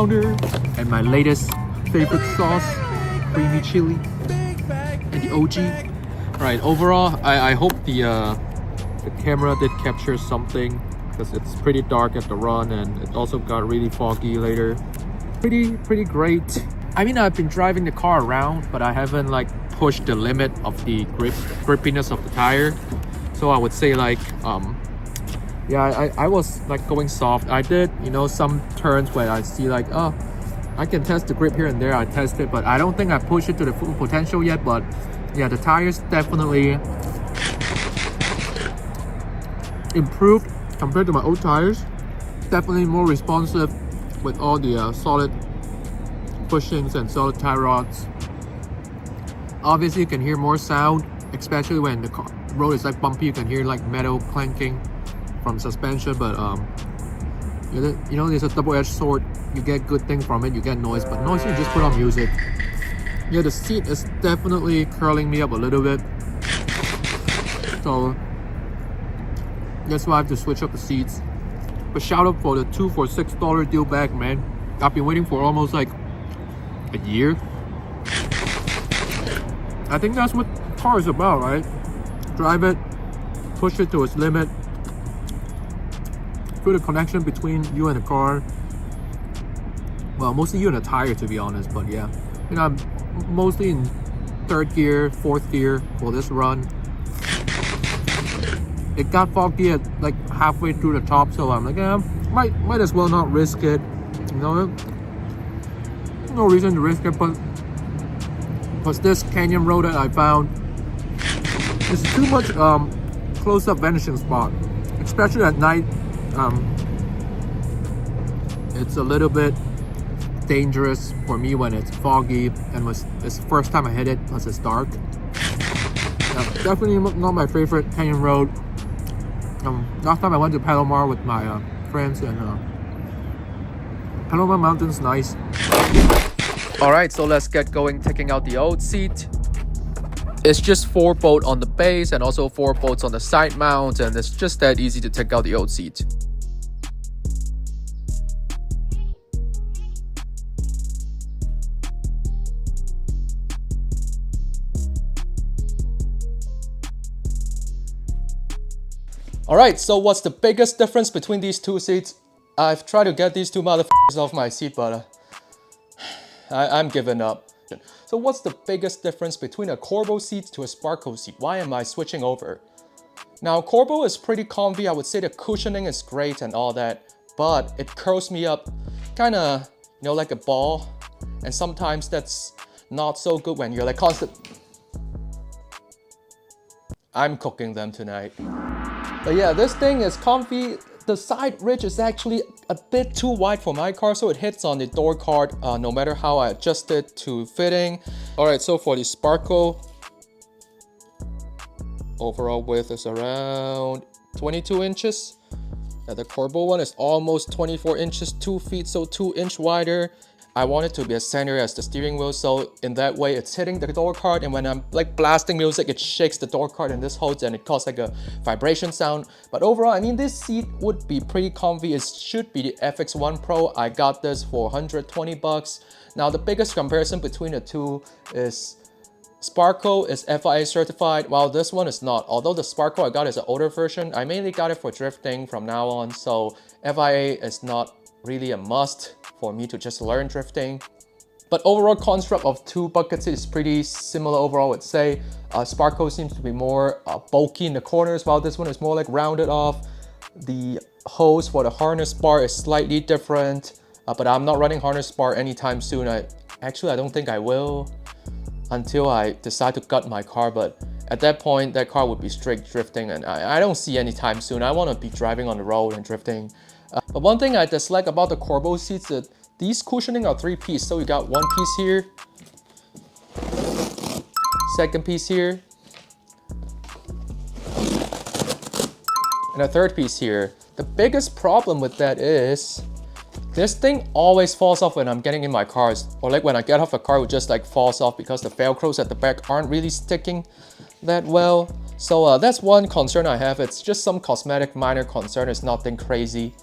pounder, and my latest favorite sauce, creamy chili, and the OG. Right, overall, I hope the camera did capture something, because it's pretty dark at the run and it also got really foggy later. Pretty great. I mean, I've been driving the car around, but I haven't like pushed the limit of the grippiness of the tire. So I would say like, yeah, I was like going soft. I did, you know, some turns where I see like, oh, I can test the grip here and there. I test it, but I don't think I pushed it to the full potential yet. But yeah, the tires definitely improved compared to my old tires. Definitely more responsive with all the solid bushings and solid tie rods. Obviously you can hear more sound, especially when the road is like bumpy. You can hear like metal clanking from suspension, but you know, there's a double-edged sword. You get good thing from it, you get noise, but noise you just put on music. Yeah, the seat is definitely curling me up a little bit, so that's why I have to switch up the seats. But shout out for the 2 for $6 deal back, man. I've been waiting for almost like a year. I think that's what car is about, right? Drive it, push it to its limit, feel the connection between you and the car. Well, mostly you and the tire, to be honest, but yeah. You know, I'm mostly in 3rd gear, 4th gear for this run. It got foggy at like halfway through the top, so I'm like, yeah, might as well not risk it. You know, no reason to risk it, but this canyon road that I found, it's too much close-up vanishing spot, especially at night. It's a little bit dangerous for me when it's foggy, and it's the first time I hit it plus it's dark. Definitely not my favorite canyon road. Last time I went to Palomar with my friends, and Palomar Mountain's nice. Alright, so let's get going taking out the old seat. It's just 4 bolts on the base and also 4 bolts on the side mount, and it's just that easy to take out the old seat. Alright, so what's the biggest difference between these two seats? I've tried to get these two motherfuckers off my seat, but I'm giving up. So what's the biggest difference between a Corbeau seat to a Sparco seat? Why am I switching over? Now, Corbeau is pretty comfy. I would say the cushioning is great and all that, but it curls me up kinda, you know, like a ball. And sometimes that's not so good when you're like constant. I'm cooking them tonight. But yeah, this thing is comfy. The side ridge is actually a bit too wide for my car, so it hits on the door card no matter how I adjust it to fitting. Alright, so for the Sparco, overall width is around 22 inches. And the Corbeau one is almost 24 inches, 2 feet, so 2 inch wider. I want it to be as center as the steering wheel, so in that way it's hitting the door card, and when I'm like blasting music, it shakes the door card and this holds, and it causes like a vibration sound. But overall, I mean, this seat would be pretty comfy. It should be the FX1 Pro. I got this for 120 bucks. Now the biggest comparison between the two is Sparco is FIA certified, while this one is not. Although the Sparco I got is an older version, I mainly got it for drifting from now on, so FIA is not really a must for me to just learn drifting. But overall construct of two buckets is pretty similar overall, I would say. Sparco seems to be more bulky in the corners, while this one is more like rounded off. The hose for the harness bar is slightly different, but I'm not running harness bar anytime soon. I don't think I will until I decide to gut my car, but at that point that car would be straight drifting, and I don't see any time soon. I want to be driving on the road and drifting. But one thing I dislike about the Corbeau seats is that these cushioning are 3-piece. So you got 1 piece here, 2nd piece here, and a 3rd piece here. The biggest problem with that is this thing always falls off when I'm getting in my cars, or like when I get off a car, it just like falls off because the velcros at the back aren't really sticking that well. So that's one concern I have. It's just some cosmetic minor concern. It's nothing crazy.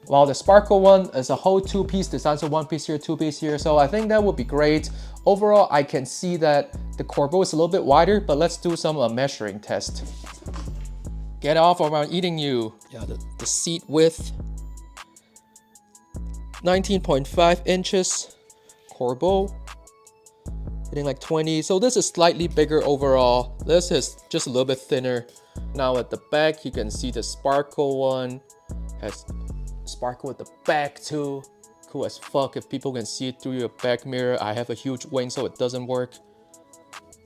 while the Sparco one is a whole two-piece design, so one piece here, two piece here. So I think that would be great. Overall, I can see that the Corbeau is a little bit wider, but let's do some measuring test. Get off or I'm eating you. Yeah, the seat width, 19.5 inches. Corbeau, hitting like 20. So this is slightly bigger overall. This is just a little bit thinner. Now at the back, you can see the Sparco one has Sparco at the back too. Cool as fuck. If people can see it through your back mirror, I have a huge wing so it doesn't work.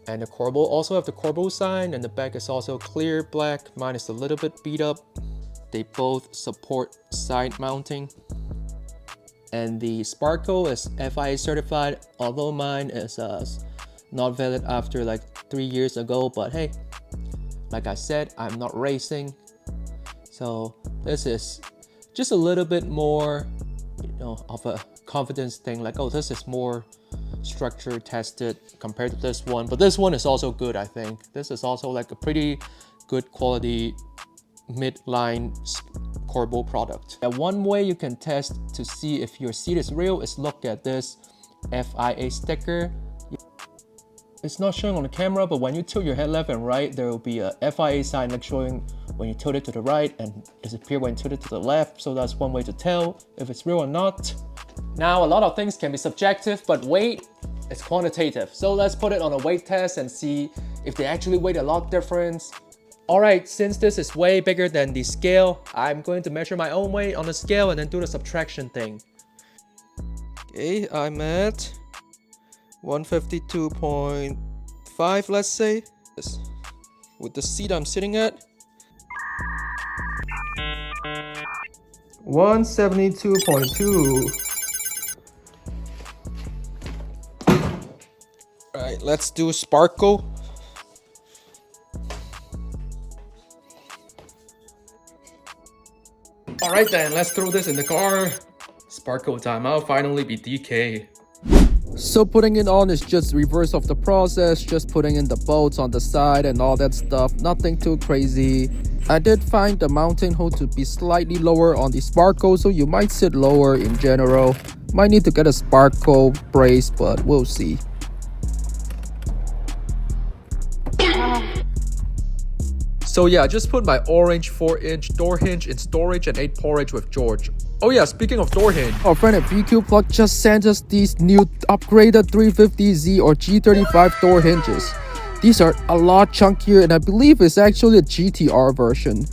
And the Corbeau also have the Corbeau sign, and the back is also clear black. Mine is a little bit beat up. They both support side mounting. And the Sparco is FIA certified, although mine is not valid after like 3 years ago. But hey, like I said, I'm not racing. So this is just a little bit more, you know, of a confidence thing. Like, oh, this is more structure tested compared to this one. But this one is also good, I think. This is also like a pretty good quality mid-line Corbeau product. And one way you can test to see if your seat is real is look at this FIA sticker. It's not showing on the camera, but when you tilt your head left and right, there will be a FIA sign like showing when you tilt it to the right and disappear when you tilt it to the left. So that's one way to tell if it's real or not. Now, a lot of things can be subjective, but weight is quantitative. So let's put it on a weight test and see if they actually weigh a lot difference. Alright, since this is way bigger than the scale, I'm going to measure my own weight on the scale and then do the subtraction thing. Okay, I'm at 152.5, let's say. With the seat I'm sitting at, 172.2. Alright, let's do Sparco. Alright then, let's throw this in the car. Sparco time, I'll finally be DK. So putting it on is just reverse of the process, just putting in the bolts on the side and all that stuff, nothing too crazy. I did find the mounting hole to be slightly lower on the Sparco, so you might sit lower in general. Might need to get a Sparco brace, but we'll see. So yeah, I just put my orange 4-inch door hinge in storage and ate porridge with George. Oh yeah, speaking of door hinge, our friend at VQ Plug just sent us these new upgraded 350Z or G35 door hinges. These are a lot chunkier and I believe it's actually a Qrt-R version.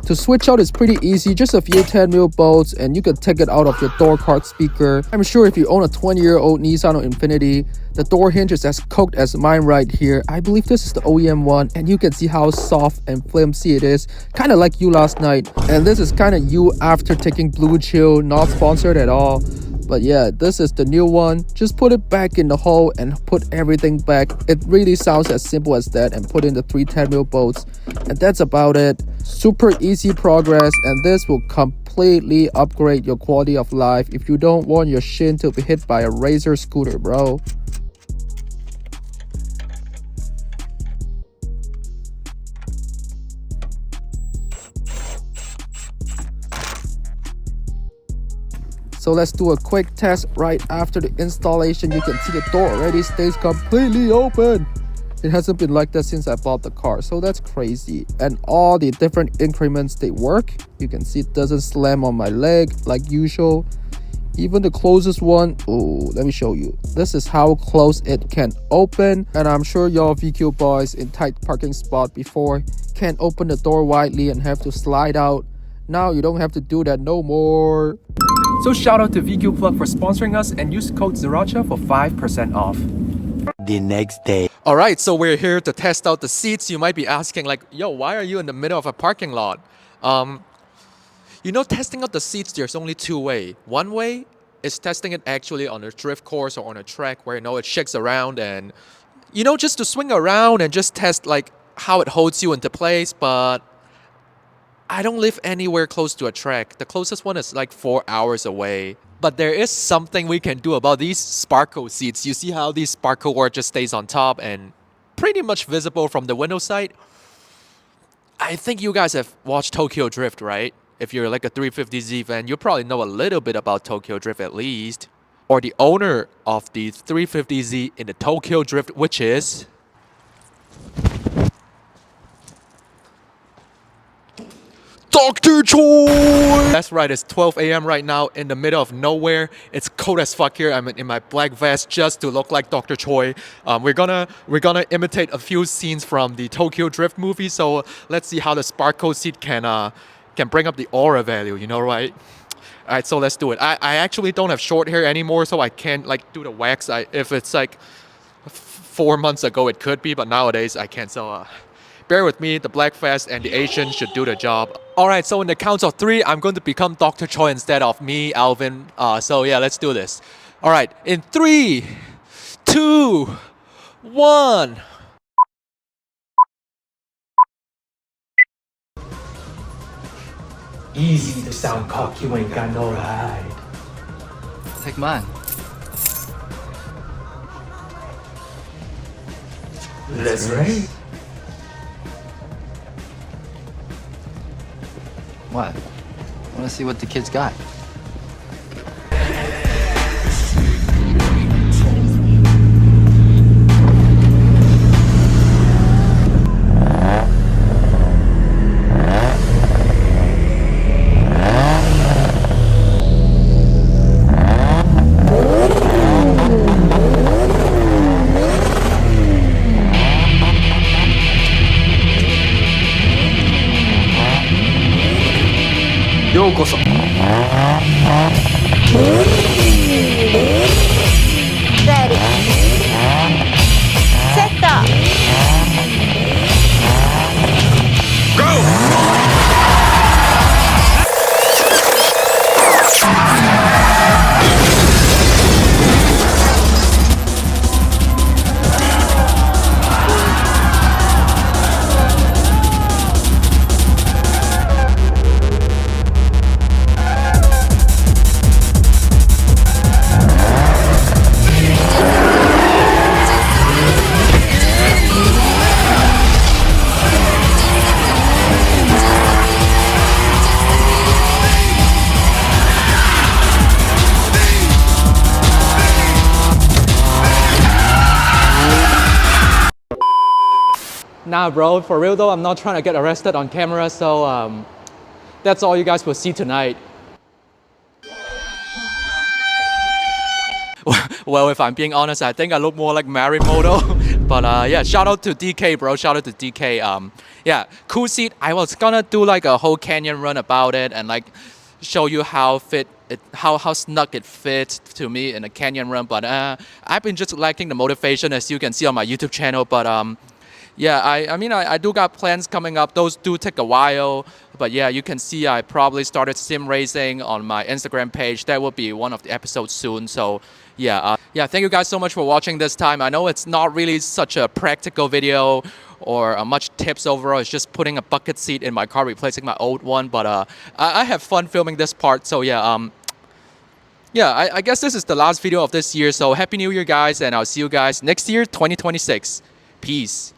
To switch out is pretty easy, just a few 10mm bolts and you can take it out of your door card speaker. I'm sure if you own a 20-year-old Nissan or Infiniti, the door hinge is as cocked as mine right here. I believe this is the OEM one and you can see how soft and flimsy it is, kind of like you last night. And this is kind of you after taking Blue Chill, not sponsored at all. But yeah, this is the new one. Just put it back in the hole and put everything back. It really sounds as simple as that, and put in the 3 10mm bolts. And that's about it. Super easy progress, and this will completely upgrade your quality of life if you don't want your shin to be hit by a Razor scooter, bro. So let's do a quick test. Right after the installation, you can see the door already stays completely open. It hasn't been like that since I bought the car, so that's crazy. And all the different increments, they work. You can see it doesn't slam on my leg like usual. Even the closest one, oh, let me show you. This is how close it can open. And I'm sure y'all VQ boys in tight parking spot before can't open the door widely and have to slide out. Now you don't have to do that no more. So shout out to VQ Plug for sponsoring us and use code Ziracha for 5% off. The next day. Alright, so we're here to test out the seats. You might be asking like, yo, why are you in the middle of a parking lot? You know, testing out the seats, there's only two ways. One way is testing it actually on a drift course or on a track where, you know, it shakes around and, you know, just to swing around and just test like how it holds you into place. But I don't live anywhere close to a track. The closest one is like 4 hours away. But there is something we can do about these Sparco seats. You see how these Sparco word just stays on top and pretty much visible from the window side? I think you guys have watched Tokyo Drift, right? If you're like a 350Z fan, you probably know a little bit about Tokyo Drift at least. Or the owner of the 350Z in the Tokyo Drift, which is Dr. Choi! That's right, it's 12 a.m. right now in the middle of nowhere. It's cold as fuck here. I'm in my black vest just to look like Dr. Choi. We're gonna imitate a few scenes from the Tokyo Drift movie, so let's see how the Sparco seat can bring up the aura value, you know, right? Alright, so let's do it. I actually don't have short hair anymore, so I can't like do the wax. If it's like 4 months ago, it could be, but nowadays I can't. So bear with me, the black vest and the Asian should do the job. Alright, so in the count of 3, I'm going to become Dr. Choi instead of me, Alvin. So yeah, let's do this. Alright, in 3, 2, 1. Easy to sound cocky, you ain't got no ride. Take mine. That's right. What? I want to see what the kid's got. Ready. Set up. Nah, bro, for real though, I'm not trying to get arrested on camera, so that's all you guys will see tonight. Well, if I'm being honest, I think I look more like Marimoto. But yeah, shout out to DK, bro. Shout out to DK. Yeah, cool seat. I was gonna do like a whole canyon run about it and like show you how snug it fits to me in a canyon run. But I've been just lacking the motivation, as you can see on my YouTube channel. But yeah, I mean, I do got plans coming up. Those do take a while. But yeah, you can see I probably started sim racing on my Instagram page. That will be one of the episodes soon. So yeah, yeah, thank you guys so much for watching this time. I know it's not really such a practical video or much tips overall. It's just putting a bucket seat in my car, replacing my old one. But I have fun filming this part. So yeah, yeah, I guess this is the last video of this year. So Happy New Year, guys. And I'll see you guys next year, 2026. Peace.